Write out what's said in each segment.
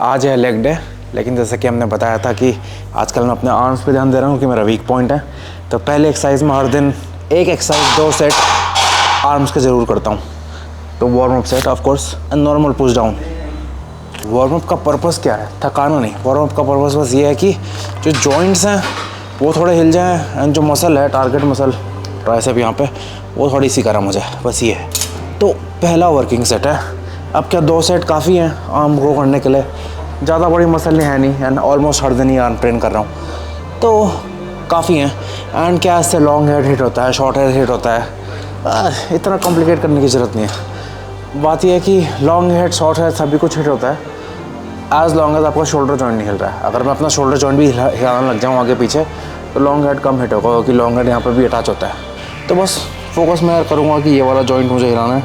आज है leg day, लेकिन जैसे कि हमने बताया था कि आजकल मैं अपने आर्म्स पे ध्यान दे रहा हूँ कि मेरा वीक पॉइंट है। तो पहले एक्सरसाइज में हर दिन एक एक्सरसाइज 2 सेट आर्म्स के ज़रूर करता हूँ। तो warm up set of course and normal push down. Warm up का पर्पस क्या है? थकाना नहीं। वार्म अप का पर्पस बस ये है कि जो जॉइंट्स हैं वो थोड़े हिल जाएँ एंड जो मसल है, टारगेट मसल ट्राइसेप यहाँ पे, वो थोड़ी सी गर्म हो जाए, बस ये है। तो पहला वर्किंग सेट है। अब क्या 2 सेट काफ़ी हैं आर्म ग्रो करने के लिए? ज़्यादा बड़ी मसल नहीं है नहीं, एंड ऑलमोस्ट हर दिन ही आर्म ट्रेन कर रहा हूँ तो काफ़ी हैं। एंड क्या इससे लॉन्ग हेड हिट होता है, शॉर्ट हेड हिट होता है, इतना कॉम्प्लिकेट करने की ज़रूरत नहीं है। बात यह है कि लॉन्ग हेड, शॉर्ट हेड सभी कुछ हिट होता है एज लॉन्ग एज आपका शोल्डर जॉइंट नहीं हिल रहा है। अगर मैं अपना शोल्डर जॉइंट भी हिलाने लग जाऊँ आगे पीछे तो लॉन्ग हेड कम हिट होगा, क्योंकि लॉन्ग हेड यहाँ पर भी अटैच होता है। तो बस फोकस मैं करूँगा कि ये वाला जॉइंट मुझे हिलाना है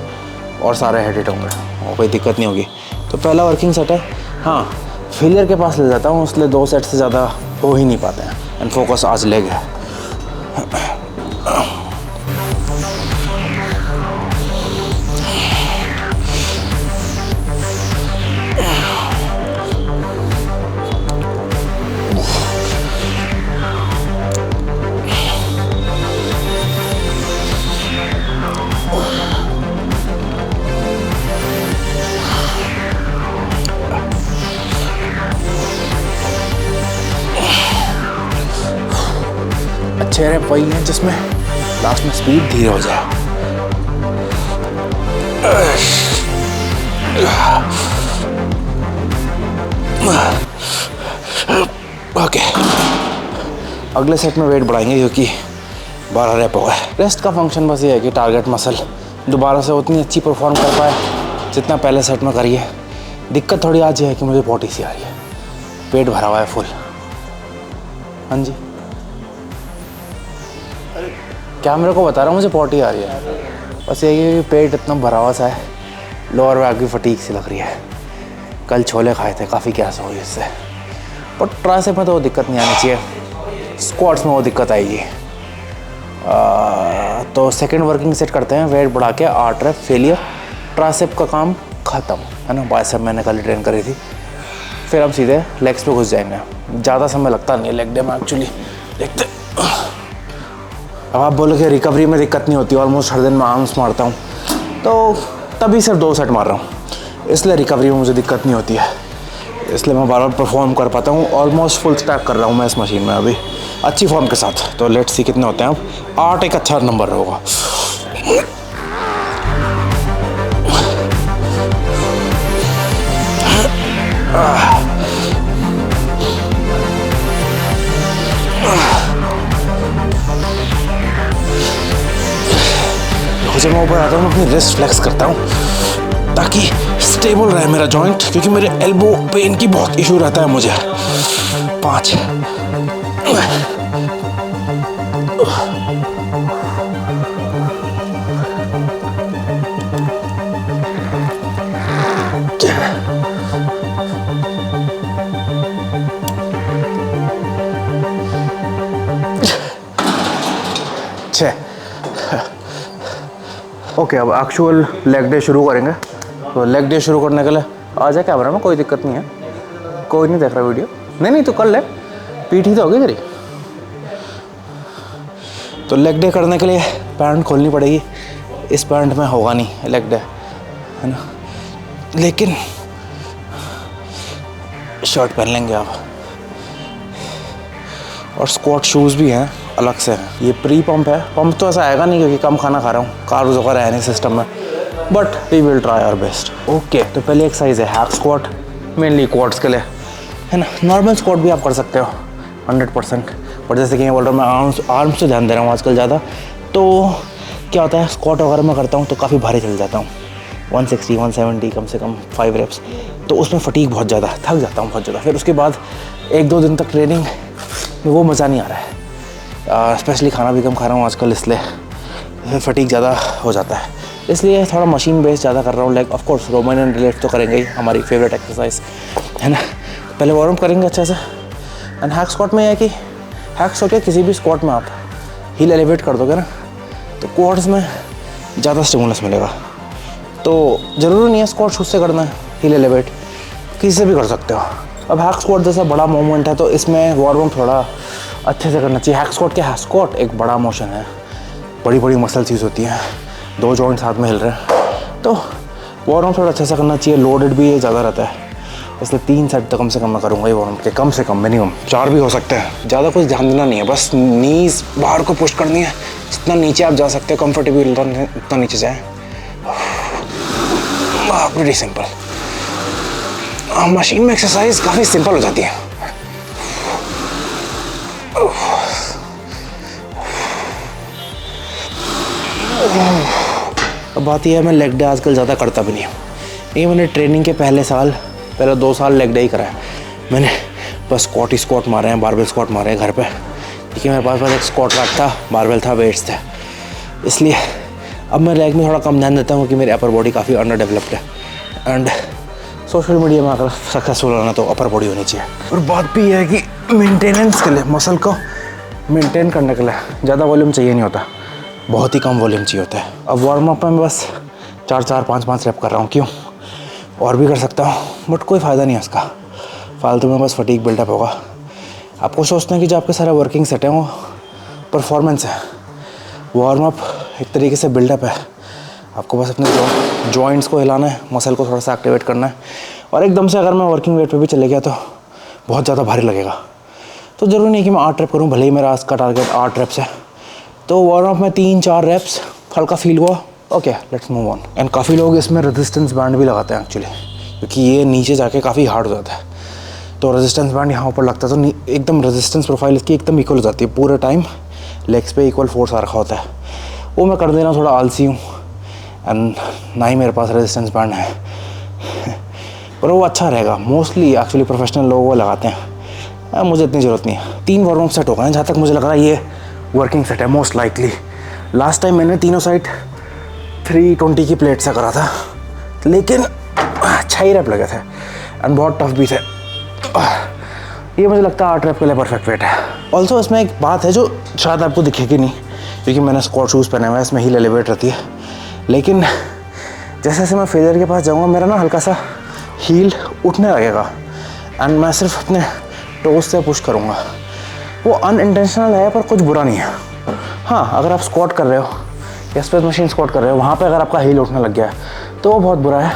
और सारे हेड हिट होंगे और कोई दिक्कत नहीं होगी। तो पहला वर्किंग सेट है। हाँ, फेलियर के पास ले जाता हूँ, इसलिए 2 सेट से ज़्यादा हो ही नहीं पाते हैं। एंड फोकस आज लेग है। अच्छे रैप वही हैं जिसमें लास्ट में स्पीड धीरे हो जाए। ओके, अगले सेट में वेट बढ़ाएंगे क्योंकि 12 रैप हो गए। रेस्ट का फंक्शन बस ये है कि टारगेट मसल दोबारा से उतनी अच्छी परफॉर्म कर पाए जितना पहले सेट में करी है। दिक्कत थोड़ी आज ये है कि मुझे पोटी सी आ रही है, पेट भरा हुआ है फुल। हाँ जी, कैमरे को बता रहा हूँ मुझे पोटी आ रही है। बस ये पेट इतना भरा हुआ सा है, लोअर बैक की फटीक सी लग रही है। कल छोले खाए थे, काफ़ी गैस हो गई इससे। पर ट्राइसेप में तो वो दिक्कत नहीं आनी चाहिए, स्क्वाट्स में वो दिक्कत आएगी। तो सेकंड वर्किंग सेट करते हैं, वेट बढ़ा के 8 रैप, फेलियर, ट्राइसेप का काम ख़त्म है ना। बाइसेप मैंने कल ट्रेन करी थी, फिर हम सीधे लेग्स पे घुस जाएंगे। ज़्यादा समय लगता नहीं है लेग डे में एक्चुअली। देखते, अब आप बोलो कि रिकवरी में दिक्कत नहीं होती, ऑलमोस्ट हर दिन मैं आर्म्स मारता हूँ तो तभी सिर्फ 2 सेट मार रहा हूँ, इसलिए रिकवरी में मुझे दिक्कत नहीं होती है, इसलिए मैं बार बार परफॉर्म कर पाता हूँ। ऑलमोस्ट फुल स्टैक कर रहा हूँ मैं इस मशीन में अभी अच्छी फॉर्म के साथ। तो लेट्स सी कितने होते हैं। अब 8 एक अच्छा नंबर होगा। जब मैं ऊपर आता हूँ अपनी रिस्ट फ्लेक्स करता हूँ ताकि स्टेबल रहे मेरा जॉइंट, क्योंकि मेरे एल्बो पेन की बहुत इशू रहता है मुझे। 5 6। ओके, अब एक्चुअल लेग डे शुरू करेंगे। तो लेग डे शुरू करने के लिए आ जाए कैमरा में, कोई दिक्कत नहीं है। कोई नहीं देख रहा वीडियो? नहीं तो कर ले, पीठ ही तो होगी तेरी। तो लेग डे करने के लिए पैंट खोलनी पड़ेगी, इस पैंट में होगा नहीं लेग डे, है ना, लेकिन शर्ट पहन लेंगे आप। और स्क्वाट शूज़ भी हैं अलग से हैं। ये प्री पंप है, पंप तो ऐसा आएगा नहीं क्योंकि कम खाना खा रहा हूँ, कार्ब्स वगैरह है नहीं सिस्टम में, but we will try our best. Okay, तो पहली एक्सरसाइज है हैक स्क्वाट, मेनली क्वाड्स के लिए, है ना। नॉर्मल स्क्वाट भी आप कर सकते हो 100%, बट जैसे कि मैं बोल रहा हूँ मैं आर्म्स से ध्यान दे रहा हूँ आजकल ज़्यादा। तो क्या होता है, स्क्वाट वगैरह मैं करता हूँ तो काफ़ी भारी चल जाता हूँ, 160 170 कम से कम 5 रेप्स। तो उसमें फटीक बहुत ज़्यादा, थक जाता हूँ बहुत ज़्यादा। फिर उसके बाद 1-2 दिन तक ट्रेनिंग में वो मज़ा नहीं आ रहा है। स्पेशली खाना भी कम खा रहा हूँ आजकल, इसलिए फटीक ज़्यादा हो जाता है, इसलिए थोड़ा मशीन बेस ज़्यादा कर रहा हूँ। Like of course Roman and relate तो करेंगे ही, हमारी फेवरेट एक्सरसाइज है ना। पहले वार्म अप करेंगे अच्छे से। एंड हैक स्क्वाट में है कि हैक स्क्वाट या किसी भी स्क्वाट में आप हील एलिवेट कर दोगे ना तो क्वाड्स में ज़्यादा स्टिमुलस मिलेगा। तो ज़रूरी नहीं है स्क्वाट शूज से करना है हील एलिवेट, किसी से भी कर सकते हो। अब हैक स्क्वाट जैसा बड़ा मूवमेंट है तो इसमें वार्म अप थोड़ा अच्छे से करना चाहिए। हैक स्क्वाट क्या है, स्क्वाट एक बड़ा मोशन है, बड़ी बड़ी मसल्स यूज़ होती हैं, 2 जॉइंट्स हाथ में हिल रहे हैं, तो वार्म अप थोड़ा अच्छे से करना चाहिए। लोडेड भी ये ज़्यादा रहता है, इसलिए 3 सेट तो कम से कम मैं करूँगा ये वार्म अप के, कम से कम मिनिमम 4 भी हो सकते हैं। ज़्यादा कुछ ध्यान देना नहीं है, बस नीज बाहर को पुश करनी है, जितना नीचे आप जा सकते हो कंफर्टेबल उतना नीचे जाए। Very simple. मशीन में एक्सरसाइज काफ़ी सिंपल हो जाती है। अब बात यह है, मैं लेग डे आजकल ज़्यादा करता भी नहीं हूँ। ये मैंने ट्रेनिंग के पहले 2 साल लेग डे ही करा है। मैंने बस स्क्वाट मारे हैं, बारबेल स्क्वाट मारे हैं घर पे, क्योंकि मेरे पास एक स्क्वाट रैक था, बारबेल था, वेट्स थे, इसलिए अब मैं लेग में थोड़ा कम ध्यान देता हूँ कि मेरी अपर बॉडी काफ़ी अंडर डेवलप्ड है। एंड सोशल मीडिया में अगर सक्सेसफुल होना तो अपर बॉडी होनी चाहिए। और बात भी यह है कि मेंटेनेंस के लिए, मसल को मेंटेन करने के लिए ज़्यादा वॉल्यूम चाहिए नहीं होता, बहुत ही कम वॉल्यूम चाहिए होता है। अब वार्म अप में मैं बस 4-4, 5-5 रैप कर रहा हूँ। क्यों, और भी कर सकता हूँ, बट कोई फ़ायदा नहीं है उसका, फालतू में बस फटीग बिल्डअप होगा। आपको सोचना है कि जो आपके सारे वर्किंग सेट हैं वो परफॉर्मेंस है, वार्म अप एक तरीके से बिल्डअप है। आपको बस अपने जॉइंट्स को हिलाना है, मसल को थोड़ा सा एक्टिवेट करना है, और एकदम से अगर मैं वर्किंग वेट पे भी चले गया तो बहुत ज़्यादा भारी लगेगा। तो ज़रूरी नहीं कि मैं 8 रैप करूँ, भले ही मेरा आज का टारगेट 8 रैप्स है, तो वार्म अप में 3-4 रैप्स हल्का फील हुआ, okay let's move on. And काफ़ी लोग इसमें रेजिस्टेंस बैंड भी लगाते हैं एक्चुअली, क्योंकि ये नीचे जाके काफ़ी हार्ड हो जाता है, तो रेजिस्टेंस बैंड यहाँ ऊपर लगता है तो एकदम रेजिस्टेंस प्रोफाइल इसकी एकदम इक्वल हो जाती है, पूरे टाइम लेग्स पे इक्वल फोर्स आ रखा होता है। वो मैं कर देना थोड़ा आलसी हूँ, एंड ना ही मेरे पास रेजिस्टेंस बैंड है, पर वो अच्छा रहेगा। मोस्टली एक्चुअली प्रोफेशनल लोग वो लगाते हैं, मुझे इतनी ज़रूरत नहीं है। 3 वार्म अप सेट हो गए हैं, जहाँ तक मुझे लग रहा है ये वर्किंग सेट है मोस्ट लाइकली। लास्ट टाइम मैंने तीनों साइड 320 की प्लेट से करा था, लेकिन 6 रैप लगे थे एंड बहुत टफ भी थे। ये मुझे लगता है 8 रैप के लिए परफेक्ट वेट है। ऑल्सो इसमें एक बात है जो शायद आपको दिखेगी नहीं, क्योंकि मैंने स्क्वाट शूज़ पहने हुए हैं, इसमें हील एलिवेट रहती है, लेकिन जैसे जैसे मैं फेलियर के पास जाऊँगा मेरा ना हल्का सा हील उठने लगेगा, एंड मैं सिर्फ अपने टोज से पुश करूँगा। वो अनइंटेंशनल है पर कुछ बुरा नहीं है। हाँ, अगर आप स्क्वाट कर रहे हो या स्पेस मशीन स्क्वाट कर रहे हो, वहाँ पे अगर आपका हील उठने लग गया है तो वो बहुत बुरा है,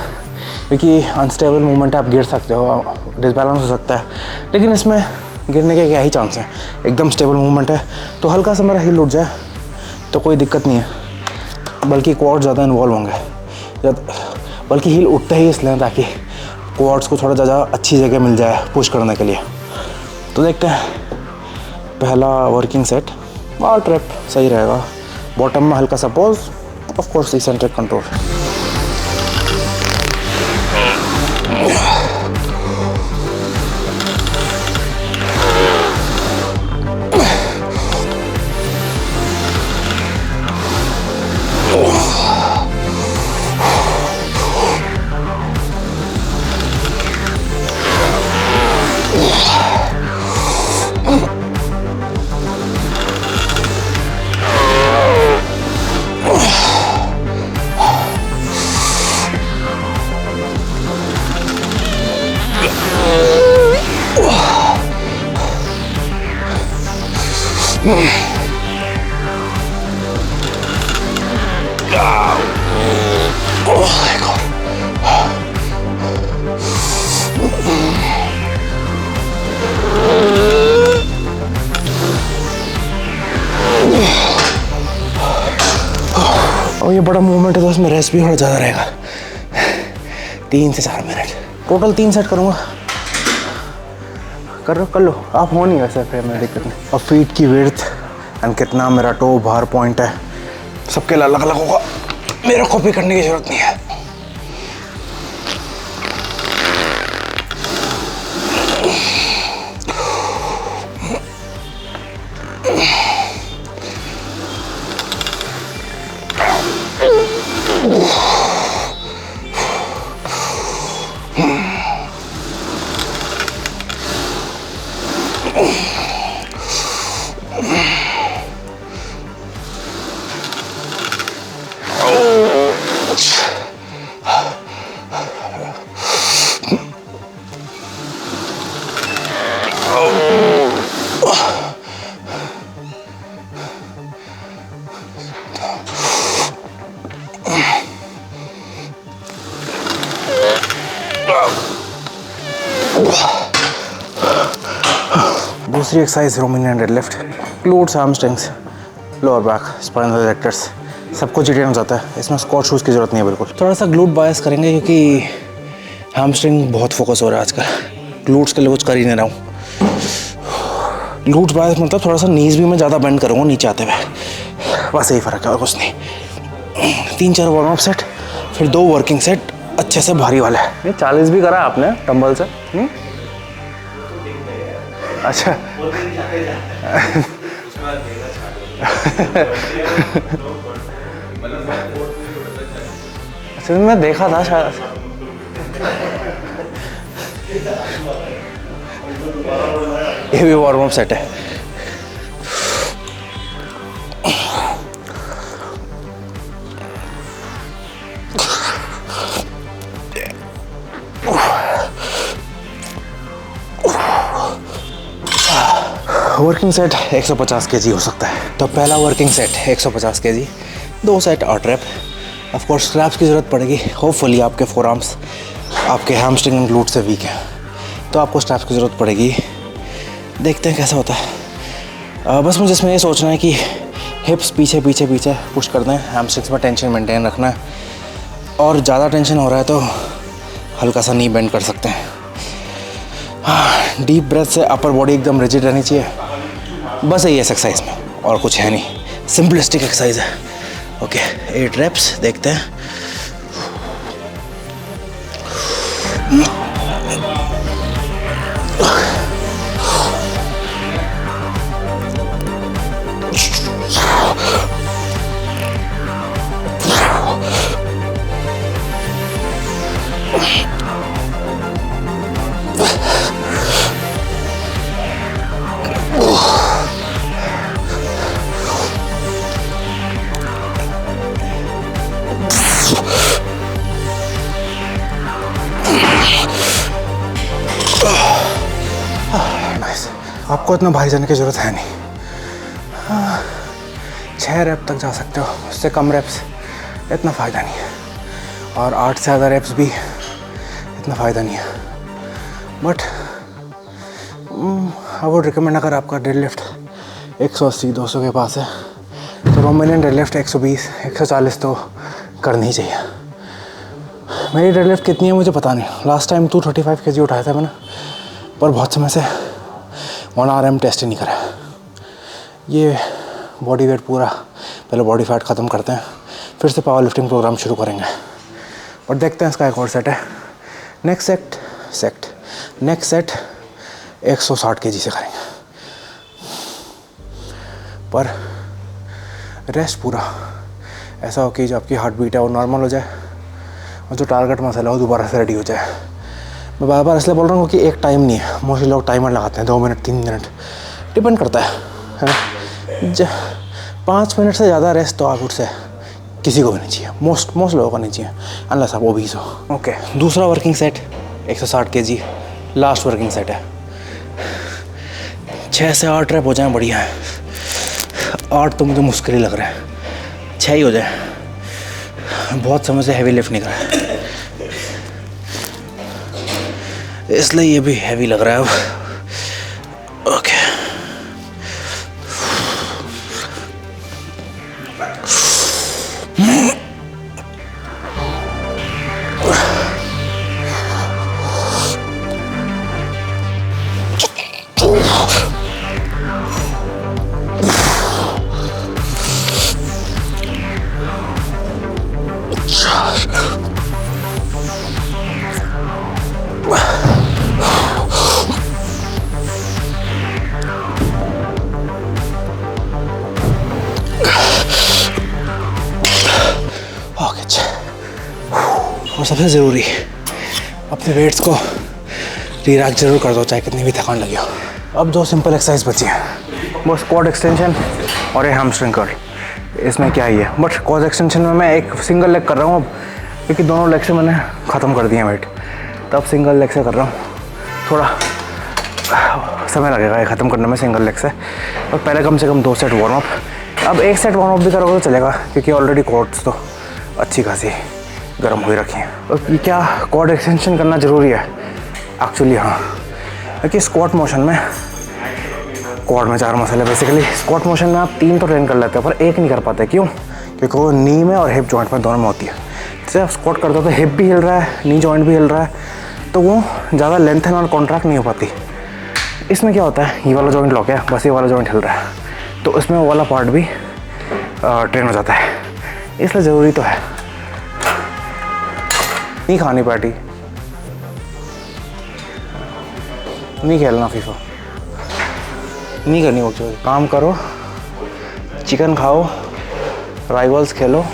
क्योंकि अनस्टेबल मूवमेंट है, आप गिर सकते हो, डिसबैलेंस हो सकता है। लेकिन इसमें गिरने के क्या ही चांस हैं, एकदम स्टेबल मूवमेंट है, तो हल्का सा मेरा हील उठ जाए तो कोई दिक्कत नहीं है, बल्कि क्वाड ज़्यादा इन्वॉल्व होंगे, बल्कि हील उठते ही इसलिए ताकि क्वाड्स को थोड़ा ज़्यादा अच्छी जगह मिल जाए पुश करने के लिए। तो देखते हैं, पहला वर्किंग सेट 8 रैप सही रहेगा। बॉटम में हल्का सा pause, of course eccentric control. और ये बड़ा मूवमेंट है तो उसमें रेस्ट भी थोड़ा ज़्यादा रहेगा, 3 से 4 मिनट। टोटल 3 सेट करूँगा। कर लो आप, हो नहीं वैसे फिर मेरी दिक्कत नहीं। और फीट की विड्थ एंड कितना मेरा टो बाहर पॉइंट है, सबके अलग अलग होगा, मेरा कॉपी करने की ज़रूरत नहीं है। दूसरी exercise Romanian deadlift, glutes, hamstrings, lower back, spine adductors, सब कुछ रिटेन हो जाता है। इसमें स्क्वाट शूज़ की ज़रूरत नहीं है बिल्कुल। थोड़ा सा ग्लूट बायस करेंगे क्योंकि हैमस्ट्रिंग बहुत फोकस हो रहा है आजकल, ग्लूट्स के लिए कुछ कर ही नहीं रहा हूँ। ग्लूट्स बायस मतलब थोड़ा सा नीज भी मैं ज़्यादा बेंड करूँगा नीचे आते हुए, बस यही फ़र्क है और कुछ नहीं। 3-4 वार्म अप सेट, फिर 2 वर्किंग सेट अच्छे से भारी वाले। ये 40 भी करा आपने डंबल से? अच्छा अच्छा, मैं देखा था शायद। ये भी वार्म अप सेट है। वर्किंग सेट 150 केजी हो सकता है। तो पहला working set 150 KG, 2 set 8 rep. Of course straps की ज़रूरत पड़ेगी। होपफुली आपके फोर आर्म्स आपके हैमस्ट्रिंग एंड ग्लूट से वीक है तो आपको स्ट्रैप्स की ज़रूरत पड़ेगी। देखते हैं कैसा होता है। बस मुझे इसमें ये सोचना है कि हिप्स पीछे पीछे पीछे पुश कर दें, हैमस्ट्रिंग्स में टेंशन मेंटेन रखना है, और ज़्यादा टेंशन हो रहा है तो हल्का सा नी बेंड कर सकते हैं। डीप ब्रेथ से अपर बॉडी एकदम रिजिड रहनी चाहिए। बस यही है एक्सरसाइज में, और कुछ है नहीं, सिंपलिस्टिक एक्सरसाइज है। ओके 8 रेप्स देखते हैं। आपको इतना भारी जाने की ज़रूरत है नहीं। 6 रैप तक जा सकते हो, उससे कम रैप्स इतना फ़ायदा नहीं है, और 8 से ज़्यादा रैप्स भी इतना फ़ायदा नहीं है। बट आई वुड रिकमेंड, अगर आपका डेडलिफ्ट 180-200 के पास है तो रोमेनियन डेडलिफ्ट 120-140 तो करनी ही चाहिए। मेरी डेडलिफ्ट कितनी है मुझे पता नहीं, लास्ट टाइम 235 केजी उठाया था मैंने, पर बहुत समय से 1 RM टेस्ट ही नहीं करा। ये बॉडी वेट पूरा, पहले बॉडी फैट ख़त्म करते हैं, फिर से पावर लिफ्टिंग प्रोग्राम शुरू करेंगे। और देखते हैं इसका एक और सेट है। नेक्स्ट सेट 160 केजी से करेंगे, पर रेस्ट पूरा ऐसा हो कि जो आपकी हार्ट बीट है वो नॉर्मल हो जाए, और जो टारगेट मसल है वो दोबारा से रेडी हो जाए। मैं बार बार इसलिए बोल रहा हूँ कि एक टाइम नहीं है, मोस्टली लोग टाइमर लगाते हैं 2 मिनट 3 मिनट, डिपेंड करता है ना। 5 मिनट से ज़्यादा रेस्ट तो आउट से किसी को भी नहीं चाहिए, मोस्ट लोगों को नहीं चाहिए, अनलेस आप ओबीस हो। ओके, दूसरा working set 160 KG, last working set है। 6 से 8 रैप हो जाए बढ़िया है। 8 तो मुझे मुश्किल ही लग रहा है, 6 ही हो जाए। बहुत समय से हैवी लिफ्ट नहीं करा है, इसलिए ये भी हैवी लग रहा है अब। ओके और सबसे ज़रूरी, अपने वेट्स को रिलैक्स जरूर कर दो, चाहे कितनी भी थकान लगी हो। अब 2 सिंपल एक्सरसाइज बची हैं, वो स्क्वाट एक्सटेंशन और ये हैमस्ट्रिंग कर्ल। इसमें क्या ही है, बट स्क्वाट एक्सटेंशन में मैं एक सिंगल लेग कर रहा हूँ अब, क्योंकि दोनों लेग से मैंने ख़त्म कर दिया वेट, तब सिंगल लेग से कर रहा हूँ। थोड़ा समय लगेगा ये ख़त्म करने में सिंगल लेग से, और पहले कम से कम 2 सेट वार्म अप। अब 1 सेट वार्म अप भी करोगे तो चलेगा, क्योंकि ऑलरेडी क्वाड्स तो अच्छी खासी गर्म हुई रखी हैं। और क्या क्वाड एक्सटेंशन करना ज़रूरी है? एक्चुअली हाँ, क्योंकि स्क्वाट मोशन में क्वाड में 4 मसल है बेसिकली। स्क्वाट मोशन में आप 3 तो ट्रेन कर लेते हो पर 1 नहीं कर पाते। क्यों? क्योंकि वो नी में और हिप जॉइंट में दोनों में होती है। जैसे आप स्क्वाट करते हो तो हिप भी हिल रहा है, नी जॉइंट भी हिल रहा है, तो वो ज़्यादा लेंथन और कॉन्ट्रैक्ट नहीं हो पाती। इसमें क्या होता है, ये वाला जॉइंट लॉक है, बस ये वाला जॉइंट हिल रहा है, तो इसमें वो वाला पार्ट भी ट्रेन हो जाता है। इसलिए ज़रूरी तो है। नहीं खानी पार्टी, नहीं खेलना फीफा, नहीं करनी वो चीज़। काम करो, चिकन खाओ, राइवल्स खेलो।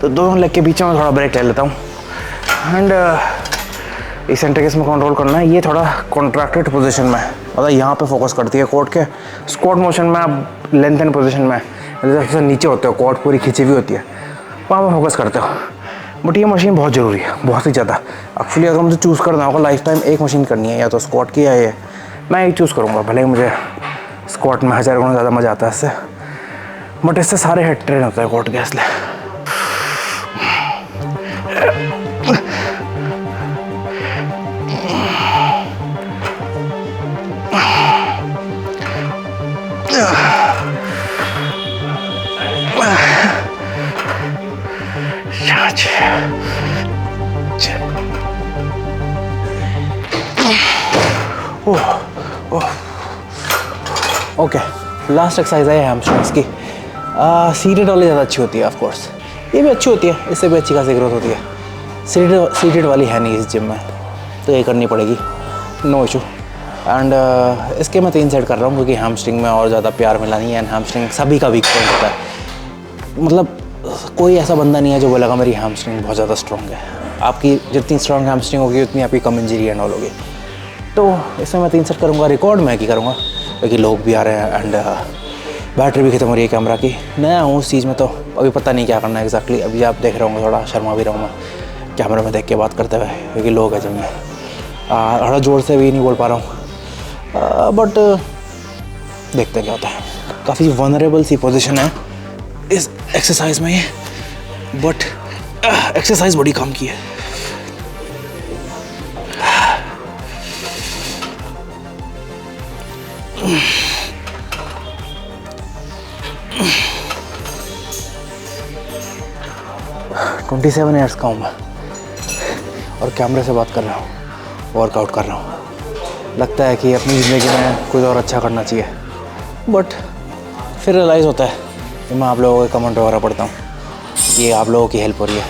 तो दोनों लेग के बीच में थोड़ा ब्रेक ले लेता हूँ। एंड इसेंट्रिक में कंट्रोल करना है। ये थोड़ा कॉन्ट्रैक्टेड पोजीशन में, मतलब यहाँ पे फोकस करती है कोट के। स्क्वाट मोशन में आप लेंथ एंड पोजीशन में जैसे नीचे होते हो, कोट पूरी खिंची हुई होती है, वहाँ पर फोकस करते हो। बट ये मशीन बहुत ज़रूरी है, बहुत ही ज़्यादा। एक्चुअली अगर मुझे चूज़ करना होगा लाइफ टाइम एक मशीन करनी है, या तो स्क्वाट की या ये, मैं एक चूज़ करूँगा। भले ही मुझे स्क्वाट में 1000 गुना ज़्यादा मज़ा आता है इससे, बट इससे सारे हेड ट्रेन होता है कोट के। इसलिए ओके, लास्ट एक्सरसाइज है हैमस्ट्रिंग्स की। सीटेड वाली ज़्यादा अच्छी होती है ऑफ कोर्स, ये भी अच्छी होती है, इससे भी अच्छी खासी ग्रोथ होती है। सीटेड वाली है नहीं इस जिम में, तो ये करनी पड़ेगी, नो इशू। एंड इसके मैं 3 सेट कर रहा हूँ क्योंकि हैमस्ट्रिंग में और ज़्यादा प्यार मिला नहीं है। एंड हैमस्ट्रिंग सभी का वीक पॉइंट होता है, मतलब कोई ऐसा बंदा नहीं है जो बोलेगा मेरी हैमस्ट्रिंग बहुत ज़्यादा स्ट्रॉन्ग है। आपकी जितनी स्ट्रॉन्ग हैमस्ट्रिंग होगी उतनी आपकी कम इंजरी एंड ऑल होगी। तो इसमें मैं 3 सेट करूँगा। रिकॉर्ड मैं की करूँगा क्योंकि लोग भी आ रहे हैं एंड बैटरी भी खत्म हो रही है कैमरा की। नया हूँ उस चीज़ में, तो अभी पता नहीं क्या करना है एग्जैक्टली। अभी आप देख रहे होंगे, थोड़ा शर्मा भी रहा हूँ मैं कैमरे में देख के बात करते हुए, क्योंकि लोग हैं जिम में। थोड़ा ज़ोर से भी नहीं बोल पा रहा हूँ, बट देखते हैं क्या होता है। काफ़ी वनरेबल सी पोजीशन है इस एक्सरसाइज में ये, बट एक्सरसाइज बड़ी काम की है। ट्वेंटी 27 ईयर्स का हूँ मैं और कैमरे से बात कर रहा हूँ, वर्कआउट कर रहा हूँ। लगता है कि अपनी ज़िंदगी में कुछ और अच्छा करना चाहिए, बट फिर रियलाइज़ होता है कि मैं आप लोगों के कमेंट वगैरह पढ़ता हूँ, ये आप लोगों की हेल्प हो रही है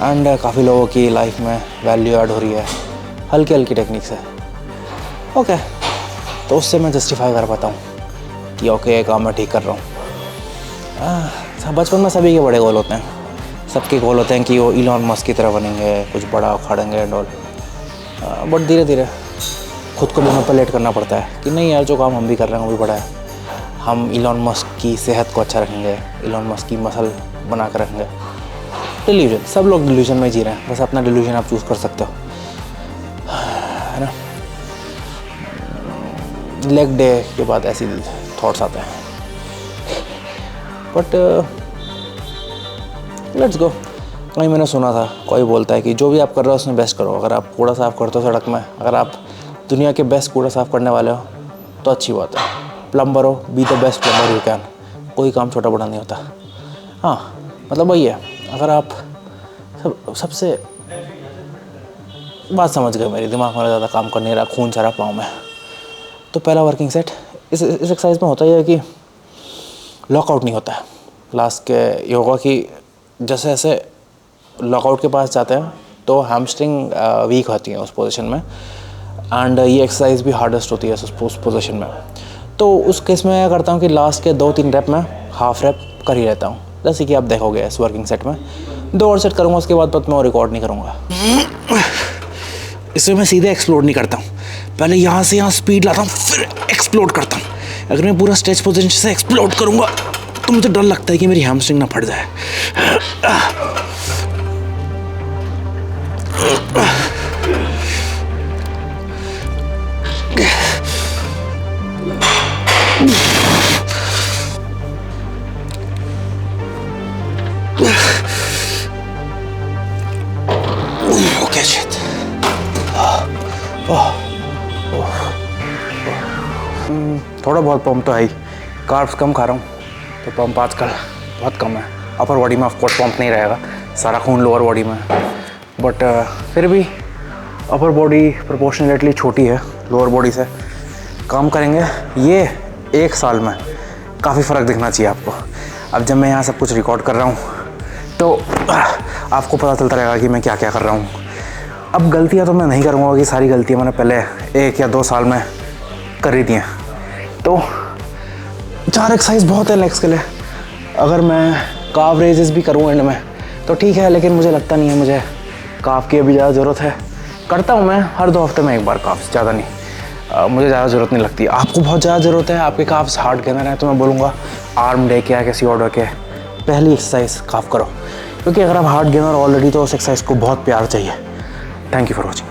एंड काफ़ी लोगों की लाइफ में वैल्यू ऐड हो रही है हल्की हल्की टेक्निक से। ओके, तो उससे मैं जस्टिफाई कर पाता हूँ कि ओके ये काम मैं ठीक कर रहा हूँ। बचपन में सभी के बड़े गोल होते हैं, सबके गोल होते हैं कि वो इलॉन मस्क की तरह बनेंगे, कुछ बड़ा उखाड़ेंगे एंड ऑल। बट धीरे धीरे खुद को भी मैनिपुलेट करना पड़ता है कि नहीं यार, जो काम हम भी कर रहे हैं वो भी बड़ा है। हम इलॉन मस्क की सेहत को अच्छा रखेंगे, इलॉन मस्क की मसल बना कर रखेंगे। डिल्यूजन, सब लोग डिल्यूजन में जी रहे हैं, बस अपना डिल्यूजन आप चूज़ कर सकते हो, है ना। लेग डे के बाद ऐसी थॉट्स आते हैं, बट लेट्स गो। कहीं मैंने सुना था, कोई बोलता है कि जो भी आप कर रहे हो उसमें बेस्ट करो। अगर आप कूड़ा साफ़ करते हो सड़क में, अगर आप दुनिया के बेस्ट कूड़ा साफ़ करने वाले हो तो अच्छी बात है। प्लम्बर हो, be the best plumber you can. कोई काम छोटा बड़ा नहीं होता। हाँ, मतलब वही है, अगर आप सबसे बात समझ गए, मेरे दिमाग में ज़्यादा काम कर नहीं रहा, खून सारा पाँव में। तो पहला वर्किंग सेट इस एक्सरसाइज में होता ही है कि लॉकआउट नहीं होता है लास्ट के योगा की। जैसे जैसे लॉकआउट के पास जाते हैं तो हैमस्ट्रिंग वीक होती है उस पोजीशन में, एंड ये एक्सरसाइज भी हार्डेस्ट होती है उस पोजीशन में। तो उस केस में क्या करता हूँ कि लास्ट के 2-3 रेप में हाफ रेप कर ही रहता हूँ, जैसे कि आप देखोगे इस वर्किंग सेट में। 2 और सेट करूँगा, उसके बाद मैं रिकॉर्ड नहीं करूँगा। इसमें मैं सीधे एक्सप्लोड नहीं करता हूँ, पहले यहाँ से यहाँ स्पीड लाता हूँ फिर एक्सप्लोड करता हूँ। अगर मैं पूरा स्ट्रेच पोजीशन से एक्सप्लोड करूँगा तो मुझे डर लगता है कि मेरी हैमस्ट्रिंग ना फट जाए। Okay, shit. थोड़ा बहुत पंप तो है ही, कार्ब्स कम खा रहा हूँ तो पंप आजकल बहुत कम है। अपर बॉडी में ऑफकोर्स पंप नहीं रहेगा, सारा खून लोअर बॉडी में, बट फिर भी अपर बॉडी प्रोपोर्शनलेटली छोटी है लोअर बॉडी से। काम करेंगे ये 1 साल में काफ़ी फ़र्क दिखना चाहिए आपको। अब जब मैं यहाँ सब कुछ रिकॉर्ड कर रहा हूँ तो आपको पता चलता रहेगा कि मैं क्या क्या कर रहा हूँ। अब गलतियाँ तो मैं नहीं करूँगा कि सारी गलतियाँ मैंने पहले 1 या 2 साल में कर रही थी हैं। तो 4 एक्सरसाइज बहुत है लेग्स के लिए। अगर मैं काफ रेजेस भी करूँ एंड में तो ठीक है, लेकिन मुझे लगता नहीं है मुझे काफ की अभी ज़्यादा ज़रूरत है। करता हूँ मैं हर 2 हफ्ते में 1 बार काफ, ज़्यादा नहीं। मुझे ज़्यादा ज़रूरत नहीं लगती। आपको बहुत ज़्यादा ज़रूरत है, आपके काफ्स हार्ड गेनर हैं, तो मैं बोलूँगा आर्म डे के या किसी और डे के पहली एक्सरसाइज काफ करो, क्योंकि अगर आप हार्ड गेनर ऑलरेडी तो उस एक्सरसाइज को बहुत प्यार चाहिए। Thank you for watching.